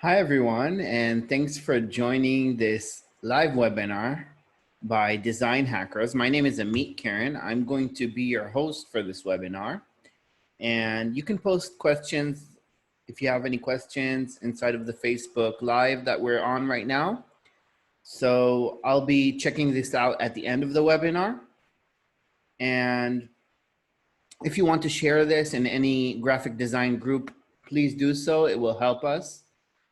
Hi, everyone, and thanks for joining this live webinar by Design Hackers. My name is Amit Karen. I'm going to be your host for this webinar, and you can post questions if you have any questions inside of the Facebook Live that we're on right now. So I'll be checking this out at the end of the webinar. And if you want to share this in any graphic design group, please do so. It will help us.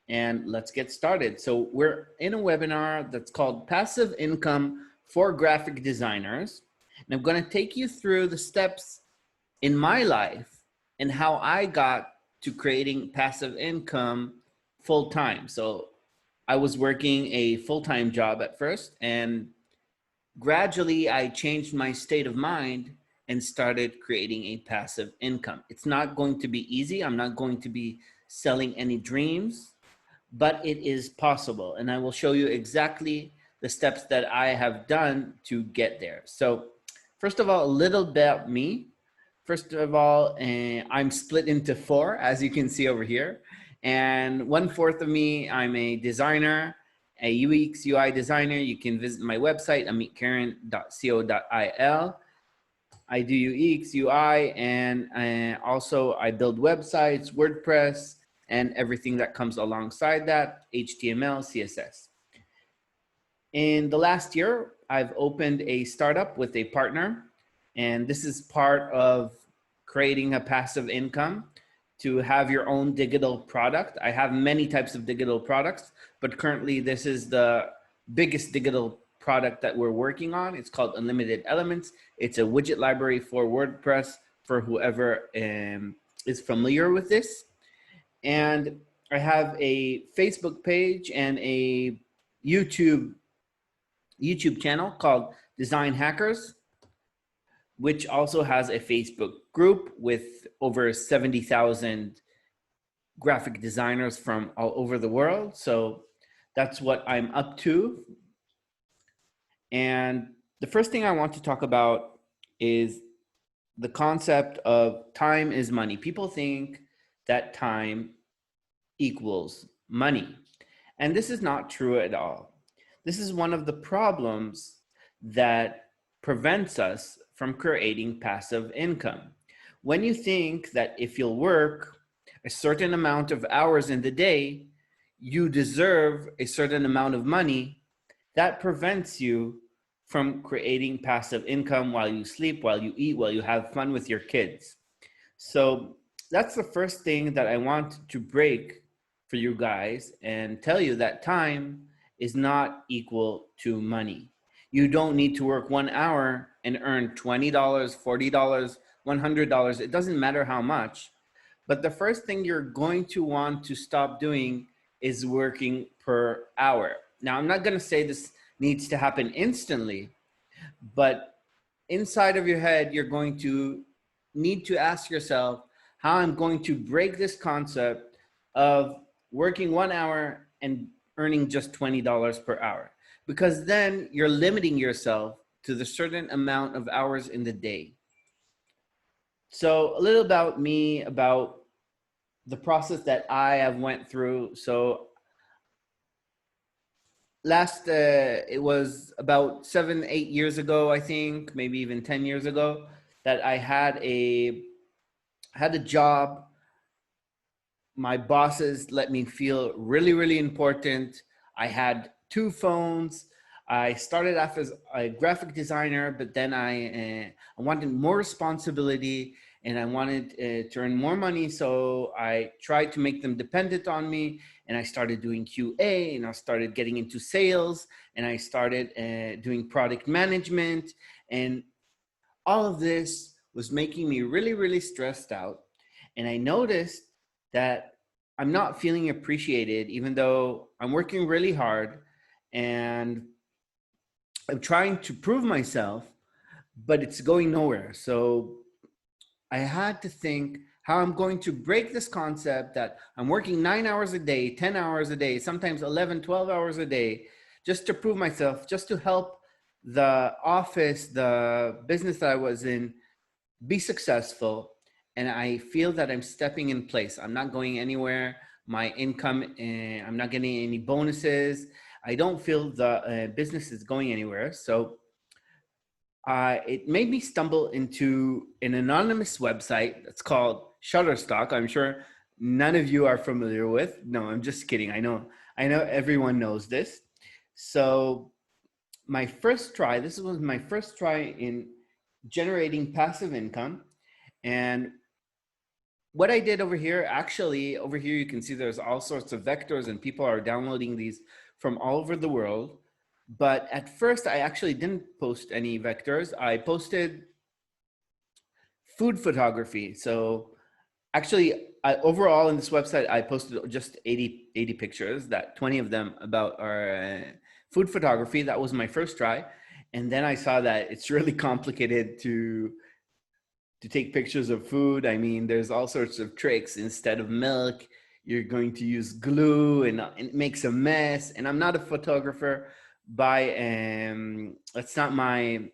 And let's get started. So we're in a webinar that's called Passive Income for Graphic Designers. And I'm going to take you through the steps in my life and how I got to creating passive income full-time. So I was working a full-time job at first, and gradually I changed my state of mind and started creating a passive income. It's not going to be easy. I'm not going to be selling any dreams, but it is possible. And I will show you exactly the steps that I have done to get there. So first of all, a little bit about me. First of all, I'm split into four, as you can see over here. And 1/4 of me, I'm a designer, a UX UI designer. You can visit my website, amitkaren.co.il. I do UX, UI, and also I build websites, WordPress, and everything that comes alongside that, HTML, CSS. In the last year, I've opened a startup with a partner, and this is part of creating a passive income to have your own digital product. I have many types of digital products, but currently this is the biggest digital product that we're working on. It's called Unlimited Elements. It's a widget library for WordPress for whoever is familiar with this. And I have a Facebook page and a YouTube channel called Design Hackers, which also has a Facebook group with over 70,000 graphic designers from all over the world. So that's what I'm up to. And the first thing I want to talk about is the concept of time is money. People think that time equals money. And this is not true at all. This is one of the problems that prevents us from creating passive income. When you think that if you'll work a certain amount of hours in the day, you deserve a certain amount of money, that prevents you from creating passive income while you sleep, while you eat, while you have fun with your kids. So that's the first thing that I want to break for you guys and tell you that time is not equal to money. You don't need to work 1 hour and earn $20, $40, $100. It doesn't matter how much. But the first thing you're going to want to stop doing is working per hour. Now, I'm not going to say this needs to happen instantly, but inside of your head, you're going to need to ask yourself how I'm going to break this concept of working 1 hour and earning just $20 per hour, because then you're limiting yourself to the certain amount of hours in the day. So a little about me, about the process that I have went through. So it was about 7, 8 years ago, I think, maybe even 10 years ago, that I had a job. My bosses let me feel really, really important. I had 2 phones. I started off as a graphic designer, but then I wanted more responsibility and I wanted to earn more money. So I tried to make them dependent on me, and I started doing QA, and I started getting into sales, and I started doing product management. And all of this was making me really, really stressed out. And I noticed that I'm not feeling appreciated, even though I'm working really hard and I'm trying to prove myself, but it's going nowhere. So I had to think how I'm going to break this concept that I'm working 9 hours a day, 10 hours a day, sometimes 11, 12 hours a day, just to prove myself, just to help the office, the business that I was in, be successful. And I feel that I'm stepping in place. I'm not going anywhere. my income, and I'm not getting any bonuses. I don't feel the business is going anywhere. So it made me stumble into an anonymous website that's called Shutterstock. I'm sure none of you are familiar with. No, I'm just kidding. I know everyone knows this. So my first try, this was my first try in generating passive income. And what I did over here, actually, over here, you can see there's all sorts of vectors and people are downloading these from all over the world. But at first, I actually didn't post any vectors. I posted food photography. So actually, overall in this website, I posted just 80 pictures, that 20 of them about our food photography. That was my first try. And then I saw that it's really complicated to take pictures of food. I mean, there's all sorts of tricks. Instead of milk, you're going to use glue, and it makes a mess. And I'm not a photographer by, that's not my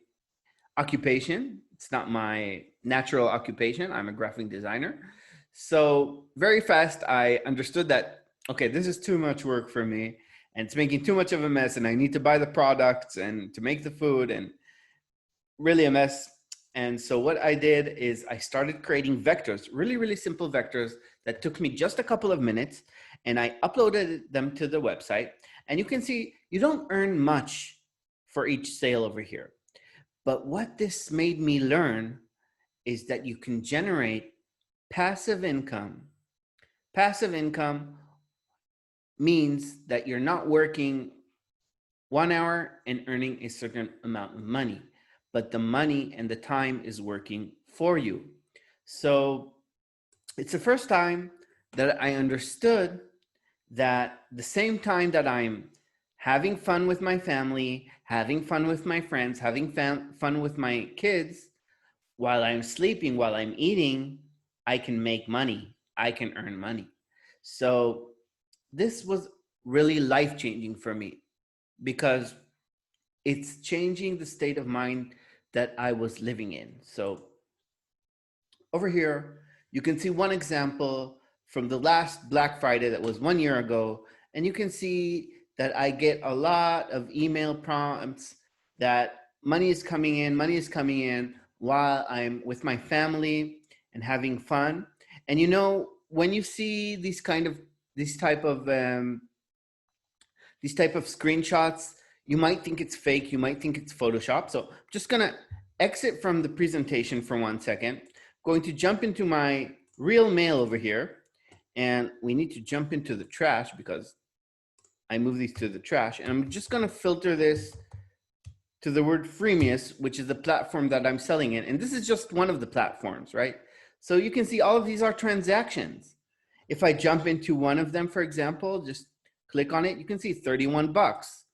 occupation. It's not my natural occupation. I'm a graphic designer. So very fast, I understood that, okay, this is too much work for me and it's making too much of a mess, and I need to buy the products and to make the food, and really a mess. And so what I did is I started creating vectors, really, really simple vectors that took me just a couple of minutes, and I uploaded them to the website. And you can see you don't earn much for each sale over here. But what this made me learn is that you can generate passive income. Passive income means that you're not working 1 hour and earning a certain amount of money, but the money and the time is working for you. So it's the first time that I understood that the same time that I'm having fun with my family, having fun with my friends, having fun with my kids, while I'm sleeping, while I'm eating, I can make money. I can earn money. So this was really life-changing for me because it's changing the state of mind that I was living in. So over here, you can see one example from the last Black Friday that was 1 year ago. And you can see that I get a lot of email prompts that money is coming in while I'm with my family and having fun. And you know, when you see these type of screenshots, you might think it's fake, you might think it's Photoshop. So I'm just gonna exit from the presentation for 1 second. I'm going to jump into my real mail over here, and we need to jump into the trash because I move these to the trash, and I'm just gonna filter this to the word freemius, which is the platform that I'm selling in. And this is just one of the platforms, right? So you can see all of these are transactions. If I jump into one of them, for example, just click on it, you can see 31 bucks.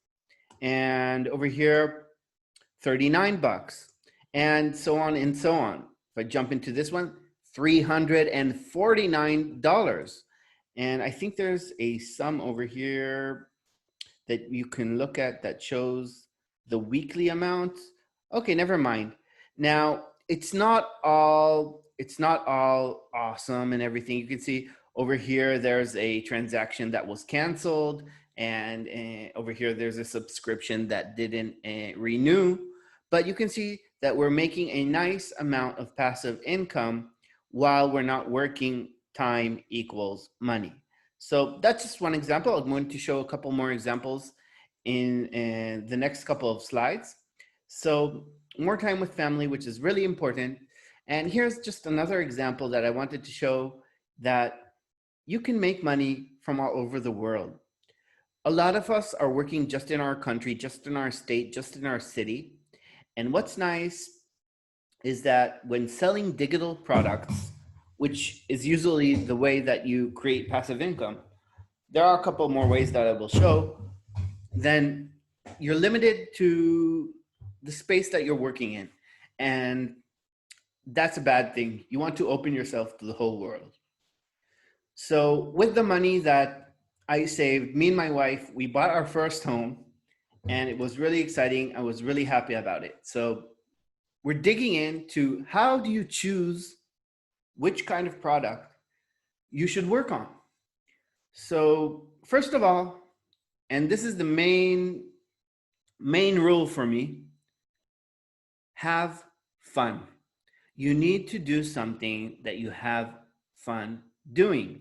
And over here, 39 bucks. And so on and so on. If I jump into this one, $349. And I think there's a sum over here that you can look at that shows the weekly amount. Okay, never mind. Now, it's not all awesome and everything. You can see over here, there's a transaction that was canceled, and over here, there's a subscription that didn't renew. But you can see that we're making a nice amount of passive income while we're not working. Time equals money. So that's just one example. I'm going to show a couple more examples in the next couple of slides. So more time with family, which is really important. And here's just another example that I wanted to show that you can make money from all over the world. A lot of us are working just in our country, just in our state, just in our city. And what's nice is that when selling digital products, which is usually the way that you create passive income, there are a couple more ways that I will show, then you're limited to the space that you're working in. And that's a bad thing. You want to open yourself to the whole world. So with the money that I saved, me and my wife, we bought our first home, and it was really exciting. I was really happy about it. So we're digging into how do you choose which kind of product you should work on. So first of all, and this is the main rule for me, have fun. You need to do something that you have fun doing.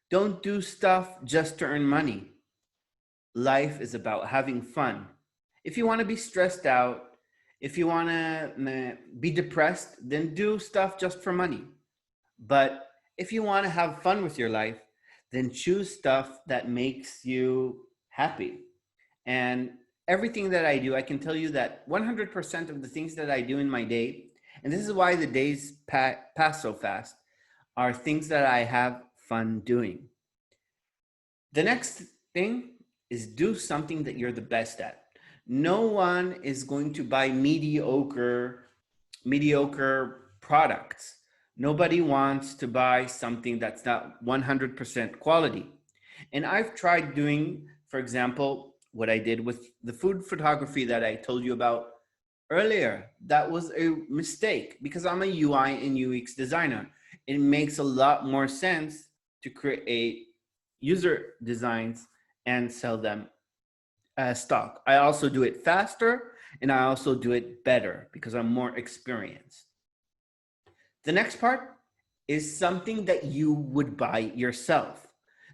Don't do stuff just to earn money. Life is about having fun. If you want to be stressed out, if you want to be depressed, then do stuff just for money. But if you want to have fun with your life, then choose stuff that makes you happy. And everything that I do, I can tell you that 100% of the things that I do in my day, and this is why the days pass so fast, are things that I have fun doing. The next thing is do something that you're the best at. No one is going to buy mediocre products. Nobody wants to buy something that's not 100% quality. And I've tried doing, for example, what I did with the food photography that I told you about earlier. That was a mistake because I'm a UI and UX designer. It makes a lot more sense to create user designs and sell them as stock. I also do it faster and I also do it better because I'm more experienced. The next part is something that you would buy yourself.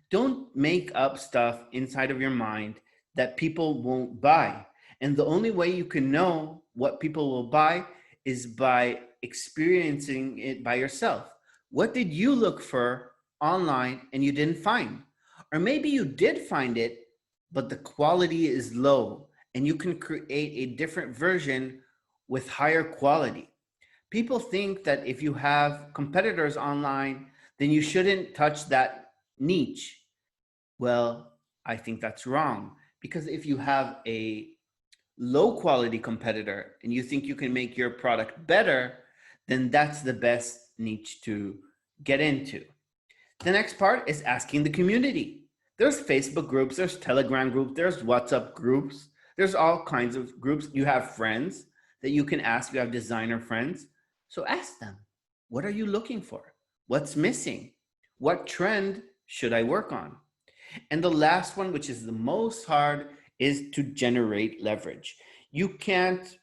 Don't make up stuff inside of your mind that people won't buy. And the only way you can know what people will buy is by experiencing it by yourself. What did you look for online and you didn't find? Or maybe you did find it, but the quality is low and you can create a different version with higher quality. People think that if you have competitors online, then you shouldn't touch that niche. Well, I think that's wrong because if you have a low quality competitor and you think you can make your product better, then that's the best niche to get into. The next part is asking the community. There's Facebook groups, there's Telegram groups, there's WhatsApp groups, there's all kinds of groups. You have friends that you can ask, you have designer friends. So ask them, what are you looking for? What's missing? What trend should I work on? And the last one, which is the most hard, is to generate leverage. You can't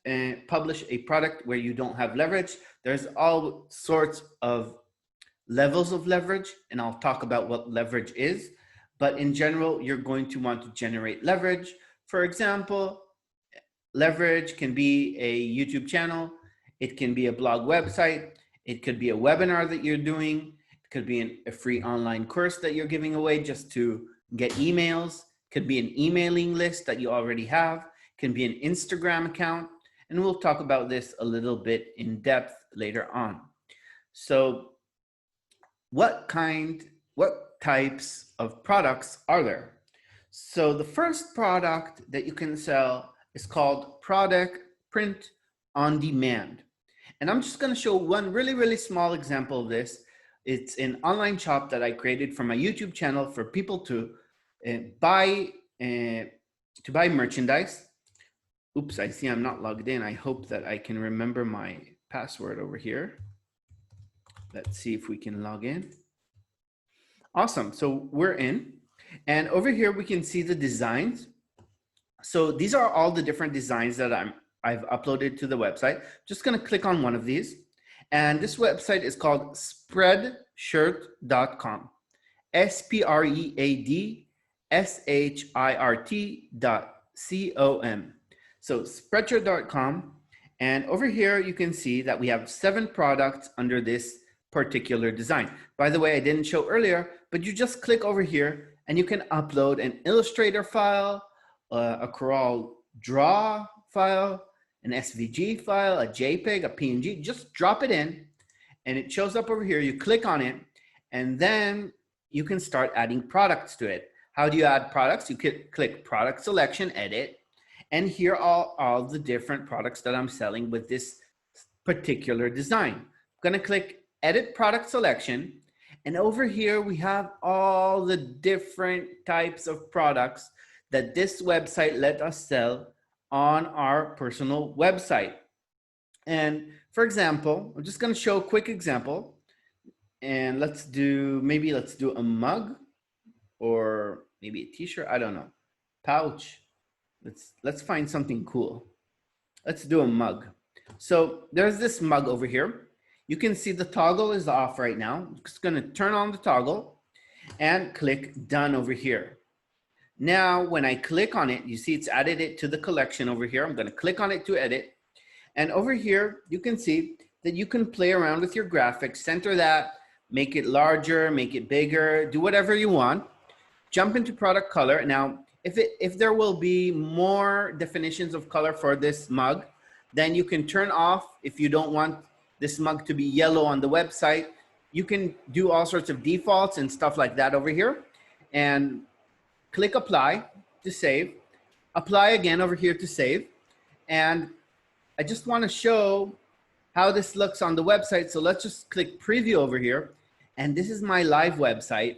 publish a product where you don't have leverage. There's all sorts of levels of leverage, and I'll talk about what leverage is. But in general, you're going to want to generate leverage. For example, leverage can be a YouTube channel. It can be a blog website. It could be a webinar that you're doing. It could be a free online course that you're giving away just to get emails. It could be an emailing list that you already have. It can be an Instagram account. And we'll talk about this a little bit in depth later on. So what types of products are there? So the first product that you can sell is called product print on demand. And I'm just going to show one really small example of this. It's an online shop that I created for my YouTube channel for people to buy merchandise. Oops, I see I'm not logged in. I hope that I can remember my password over here. Let's see if we can log in. Awesome, so we're in. And over here we can see the designs. So these are all the different designs that I've uploaded to the website. Just gonna click on one of these. And this website is called spreadshirt.com. spreadshirt.com. So spreadshirt.com. And over here, you can see that we have 7 products under this particular design. By the way, I didn't show earlier, but you just click over here and you can upload an Illustrator file, a Corel Draw file, an SVG file, a JPEG, a PNG. Just drop it in and it shows up over here. You click on it and then you can start adding products to it. How do you add products? You click product selection, edit, and here are all the different products that I'm selling with this particular design. I'm gonna click edit product selection, and over here we have all the different types of products that this website let us sell on our personal website. And for example, I'm just gonna show a quick example, and let's do a mug or maybe a t-shirt. I don't know. Pouch. Let's find something cool. Let's do a mug. So there's this mug over here. You can see the toggle is off right now. I'm just going to turn on the toggle and click done over here. Now, when I click on it, you see it's added it to the collection over here. I'm going to click on it to edit. And over here, you can see that you can play around with your graphics, center that, make it larger, make it bigger, do whatever you want. Jump into product color. Now, if there will be more definitions of color for this mug, then you can turn off if you don't want this mug to be yellow on the website. You can do all sorts of defaults and stuff like that over here. And click apply to save. Apply again over here to save. And I just want to show how this looks on the website. So let's just click preview over here. And this is my live website.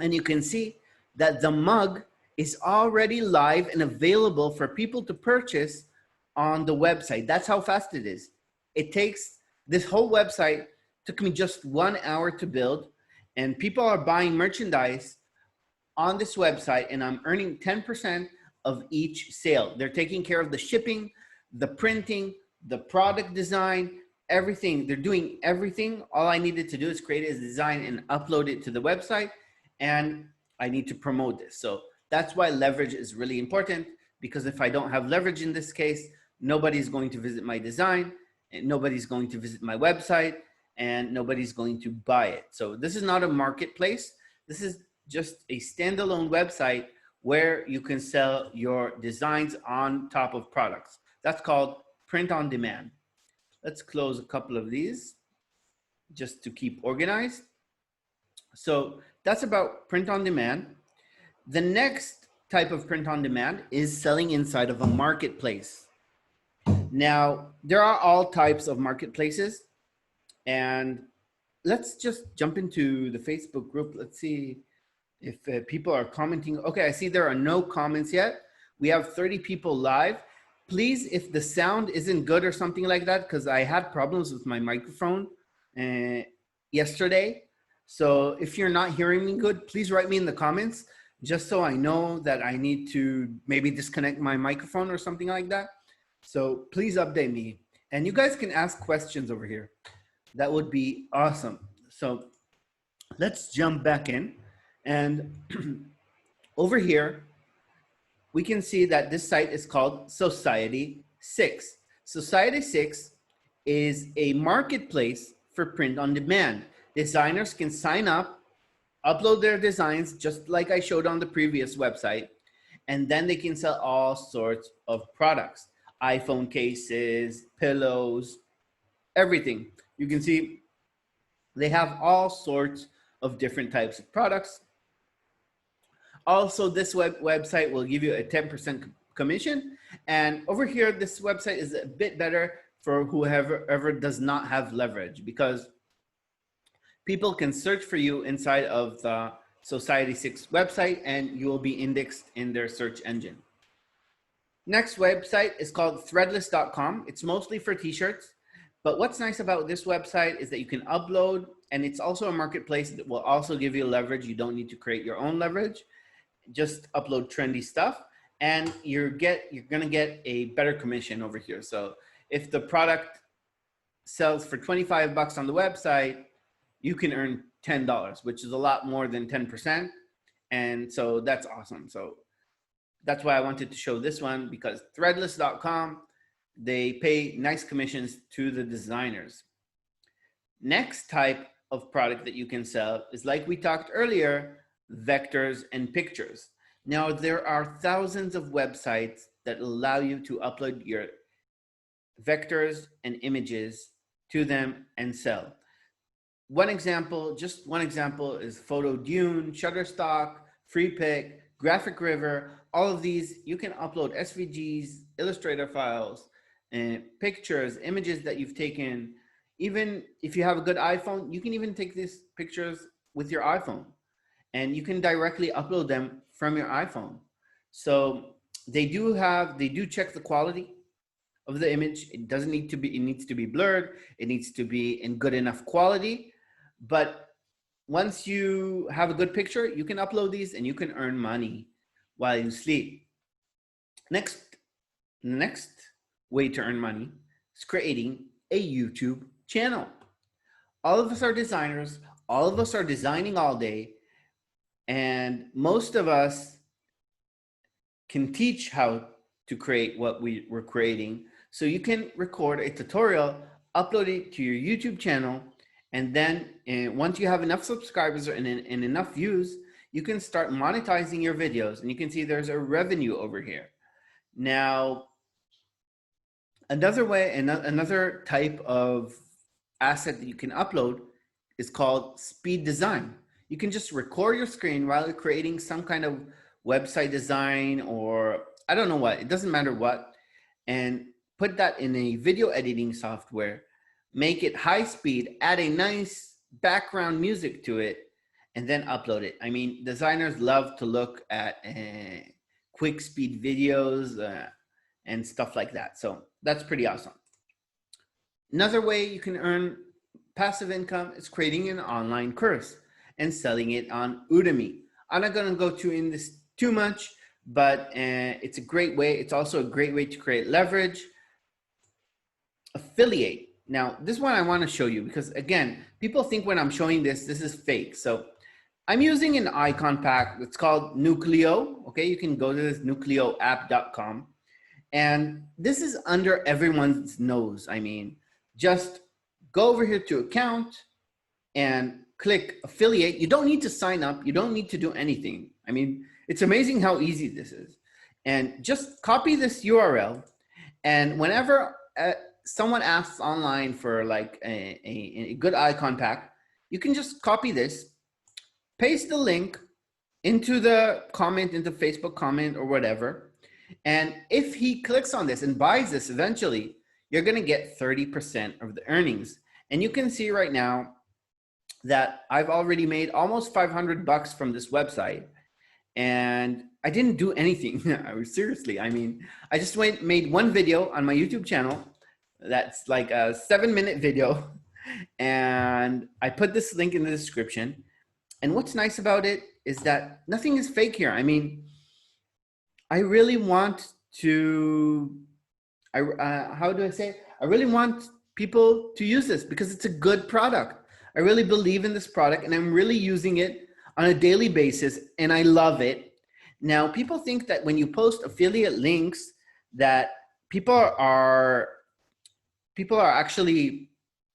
And you can see that the mug is already live and available for people to purchase on the website. That's how fast it is. It takes, this whole website took me just 1 hour to build, and people are buying merchandise on this website, and I'm earning 10% of each sale. They're taking care of the shipping, the printing, the product design, everything. They're doing everything. All I needed to do is create a design and upload it to the website, and I need to promote this. So that's why leverage is really important, because if I don't have leverage in this case, nobody's going to visit my design, and nobody's going to visit my website, and nobody's going to buy it. So this is not a marketplace. This is just a standalone website where you can sell your designs on top of products. That's called print on demand. Let's close a couple of these just to keep organized. So that's about print on demand. The next type of print on demand is selling inside of a marketplace. Now, there are all types of marketplaces, and let's just jump into the Facebook group. Let's see if people are commenting. Okay, I see there are no comments yet. We have 30 people live. Please, if the sound isn't good or something like that, because I had problems with my microphone yesterday. So if you're not hearing me good, please write me in the comments, just so I know that I need to maybe disconnect my microphone or something like that. So please update me. And you guys can ask questions over here. That would be awesome. So let's jump back in. And over here, we can see that this site is called Society 6. Society 6 is a marketplace for print on demand. Designers can sign up, upload their designs, just like I showed on the previous website, and then they can sell all sorts of products. iPhone cases, pillows, everything. You can see they have all sorts of different types of products. Also, this website will give you a 10% commission. And over here, this website is a bit better for whoever does not have leverage, because people can search for you inside of the Society 6 website, and you will be indexed in their search engine. Next website is called threadless.com. It's mostly for t-shirts. But what's nice about this website is that you can upload, and it's also a marketplace that will also give you leverage. You don't need to create your own leverage. Just upload trendy stuff, and you're gonna get a better commission over here. So if the product sells for 25 bucks on the website, you can earn $10, which is a lot more than 10%. And so that's awesome. So that's why I wanted to show this one, because threadless.com, they pay nice commissions to the designers. Next type of product that you can sell is, like we talked earlier, vectors and pictures. Now, there are thousands of websites that allow you to upload your vectors and images to them and sell. Just one example is Photo Dune, Shutterstock, FreePic, Graphic River. All of these, you can upload SVGs, Illustrator files, and pictures, images that you've taken. Even if you have a good iPhone, you can even take these pictures with your iPhone, and you can directly upload them from your iPhone. So they do check the quality of the image. It needs to be blurred. It needs to be in good enough quality. But once you have a good picture, you can upload these and you can earn money while you sleep. Next way to earn money is creating a YouTube channel. All of us are designers, all of us are designing all day, and most of us can teach how to create what we're creating. So you can record a tutorial, upload it to your YouTube channel, and then once you have enough subscribers and enough views, you can start monetizing your videos. And you can see there's a revenue over here. Now, another type of asset that you can upload is called speed design. You can just record your screen while you're creating some kind of website design, or I don't know what, it doesn't matter what, and put that in a video editing software, make it high speed, add a nice background music to it, and then upload it. I mean, designers love to look at quick speed videos and stuff like that. So that's pretty awesome. Another way you can earn passive income is creating an online course and selling it on Udemy. I'm not going to go into this too much, but it's a great way. It's also a great way to create leverage. Affiliate. Now, this one I want to show you because, again, people think when I'm showing this is fake. So I'm using an icon pack that's called Nucleo. Okay, you can go to this nucleoapp.com. And this is under everyone's nose. I mean, just go over here to account and click affiliate. You don't need to sign up. You don't need to do anything. I mean, it's amazing how easy this is. And just copy this URL. And whenever someone asks online for like a good icon pack, you can just copy this, paste the link into the comment, into Facebook comment or whatever. And if he clicks on this and buys this eventually, you're going to get 30% of the earnings. And you can see right now that I've already made almost $500 from this website. And I didn't do anything. Seriously. I mean, I just made one video on my YouTube channel. That's like a 7-minute video. And I put this link in the description. And what's nice about it is that nothing is fake here. I mean, I really want to, how do I say? I really want people to use this because it's a good product. I really believe in this product and I'm really using it on a daily basis and I love it. Now, people think that when you post affiliate links that people are actually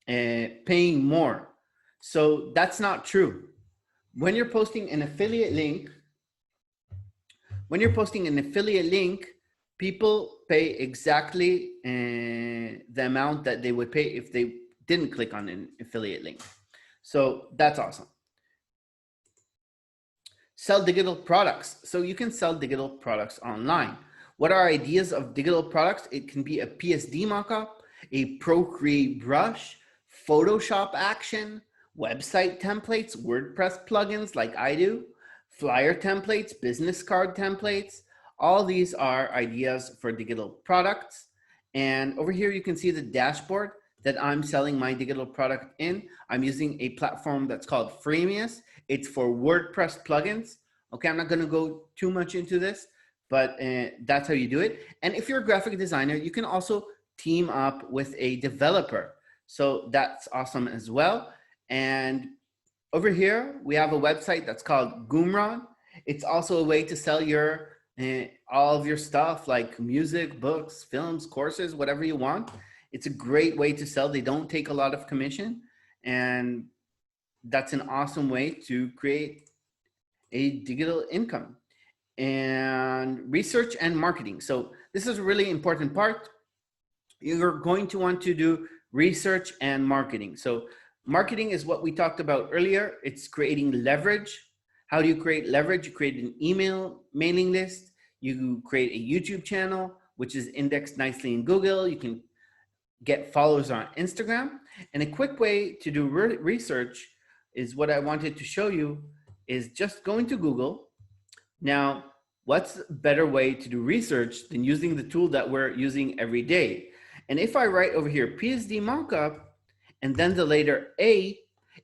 paying more. So that's not true. When you're posting an affiliate link, people pay exactly the amount that they would pay if they didn't click on an affiliate link. So that's awesome. Sell digital products. So you can sell digital products online. What are ideas of digital products? It can be a PSD mockup, a Procreate brush, Photoshop action, website templates, WordPress plugins like I do, flyer templates, business card templates. All these are ideas for digital products. And over here, you can see the dashboard that I'm selling my digital product in. I'm using a platform that's called Freemius. It's for WordPress plugins. Okay, I'm not gonna go too much into this, but that's how you do it. And if you're a graphic designer, you can also team up with a developer. So that's awesome as well. And over here, we have a website that's called Gumron. It's also a way to sell your all of your stuff like music, books, films, courses, whatever you want. It's a great way to sell. They don't take a lot of commission. And that's an awesome way to create a digital income. And research and marketing. So this is a really important part. You're going to want to do research and marketing. So marketing is what we talked about earlier. It's creating leverage. How do you create leverage? You create an email mailing list. You create a YouTube channel, which is indexed nicely in Google. You can get followers on Instagram. And a quick way to do research is what I wanted to show you is just going to Google. Now, what's a better way to do research than using the tool that we're using every day? And if I write over here, PSD mockup, and then the letter A,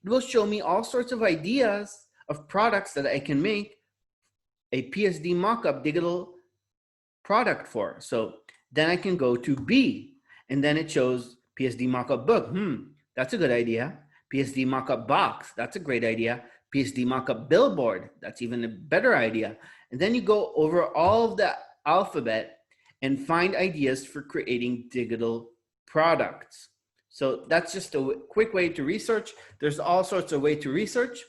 It will show me all sorts of ideas of products that I can make a PSD mockup digital product for. So then I can go to B, and then it shows PSD mockup book. That's a good idea. PSD mockup box. That's a great idea. PSD mockup billboard. That's even a better idea. And then you go over all of the alphabet and find ideas for creating digital products. So that's just a quick way to research. There's all sorts of ways to research.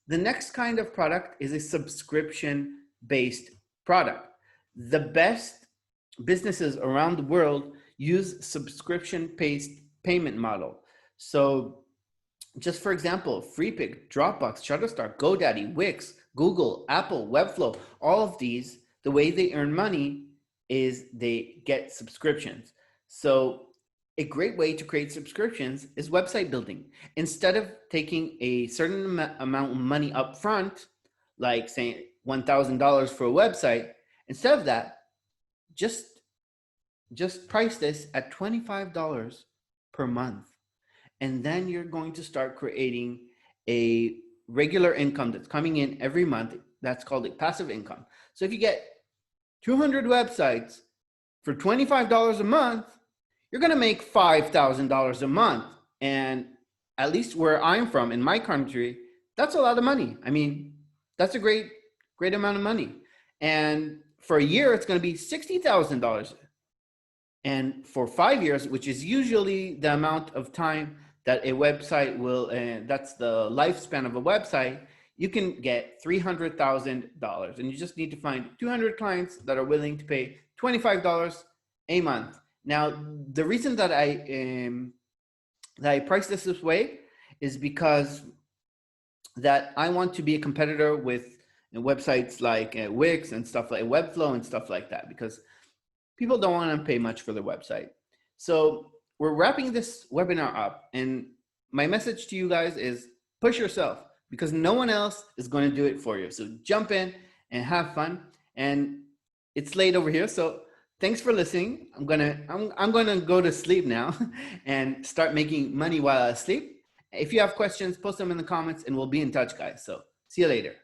The next kind of product is a subscription-based product. The best businesses around the world use subscription-based payment model. So just for example, FreePick, Dropbox, Shutterstock, GoDaddy, Wix, Google, Apple, Webflow, all of these, the way they earn money is they get subscriptions. So a great way to create subscriptions is website building. Instead of taking a certain amount of money up front, like saying $1,000 for a website, instead of that, just price this at $25 per month. And then you're going to start creating a regular income that's coming in every month. That's called a passive income. So if you get 200 websites for $25 a month, you're going to make $5,000 a month. And at least where I'm from, in my country, that's a lot of money. I mean, that's a great amount of money. And for a year, it's going to be $60,000. And for 5 years, which is usually the amount of time that a website will, and that's the lifespan of a website, you can get $300,000. And you just need to find 200 clients that are willing to pay $25 a month. Now, the reason that I price this way is because that I want to be a competitor with websites like Wix and stuff like Webflow and stuff like that, because people don't want to pay much for their website. So we're wrapping this webinar up, and my message to you guys is push yourself, because no one else is going to do it for you. So jump in and have fun. And it's late over here, so thanks for listening. I'm gonna go to sleep now and start making money while I sleep. If you have questions, post them in the comments, and we'll be in touch, guys. So see you later.